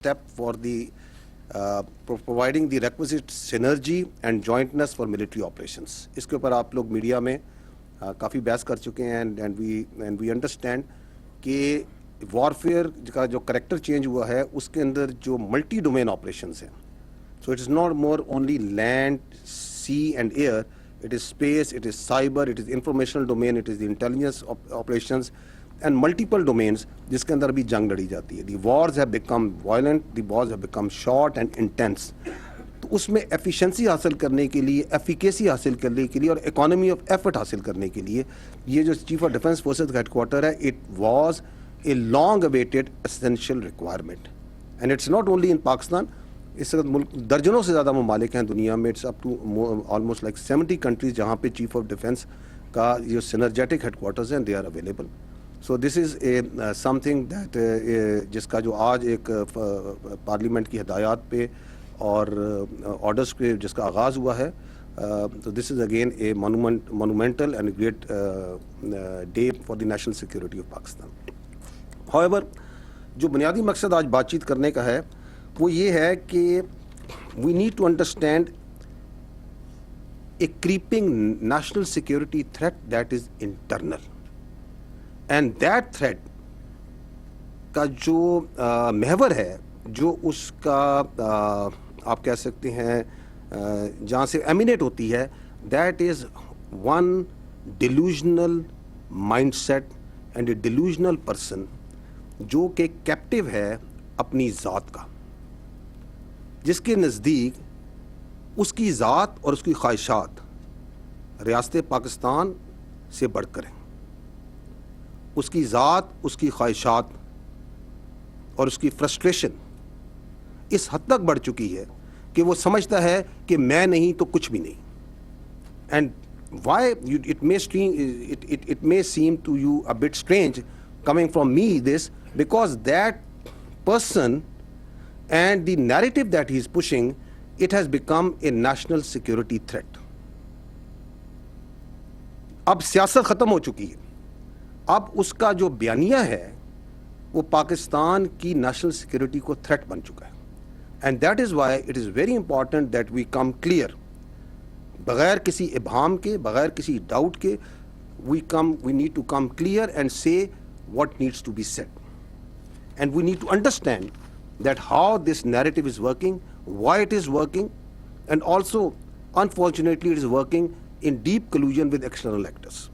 step for the providing the requisite synergy and jointness for military operations. इसके ऊपर आप लोग मीडिया में काफ़ी बहस कर चुके हैं एंड वी अंडरस्टैंड कि वॉरफेयर का जो करेक्टर चेंज हुआ है उसके अंदर जो मल्टी डोमेन ऑपरेशंस हैं. So it is not more only land, sea and air. It is space, it is cyber, it is informational domain, it is the intelligence operations and multiple domains जिसके अंदर भी जंग लड़ी जाती है. The wars have become violent, the wars have become short and intense. तो उसमें efficiency हासिल करने के लिए, एफिकेसी हासिल करने के लिए और इकोनॉमी ऑफ एफर्ट हासिल करने के लिए ये जो चीफ ऑफ डिफेंस फोर्सेज का हेडक्वार्टर है, it was a long awaited essential requirement and it's not only in Pakistan. इस वक्त मुल्क दर्जनों से ज़्यादा ममालिक हैं दुनिया में. It's up to almost like 70 countries जहाँ पे चीफ ऑफ डिफेंस का जो सिनर्जेटिक हेडक्वार्टर्स हैं they are available. So this is a something that जिसका जो आज एक पार्लियामेंट की हिदायत पे और ऑर्डर्स पे जिसका आगाज़ हुआ है. तो this is again A monumental and great day for the national security of Pakistan. However जो बुनियादी मकसद आज बातचीत करने का है वो ये है कि we need to understand a creeping national security threat that is internal and that threat का जो महवर है, जो उसका आप कह सकते हैं जहाँ से एमिनेट होती है, that is one delusional mindset and A delusional person जो कि कैप्टिव है अपनी ज़ात का, जिसके नज़दीक उसकी ज़ात और उसकी ख्वाहिशात रियासत पाकिस्तान से बढ़कर हैं. उसकी ज़ात, उसकी ख्वाहिशात और उसकी फ्रस्ट्रेशन इस हद तक बढ़ चुकी है कि वो समझता है कि मैं नहीं तो कुछ भी नहीं. And why it may seem to you a bit strange coming from me this, because that person and the narrative that he is pushing, it has become a national security threat. अब सियासत ख़त्म हो चुकी है. अब उसका जो बयानिया है वो पाकिस्तान की नेशनल सिक्योरिटी को थ्रेट बन चुका है. And that is why it is very important that we come clear, बग़ैर किसी इबहाम के, बग़ैर किसी डाउट के, we need to come clear and say what needs to be said. And we need to understand that how this narrative is working, why it is working, and also, unfortunately, it is working in deep collusion with external actors.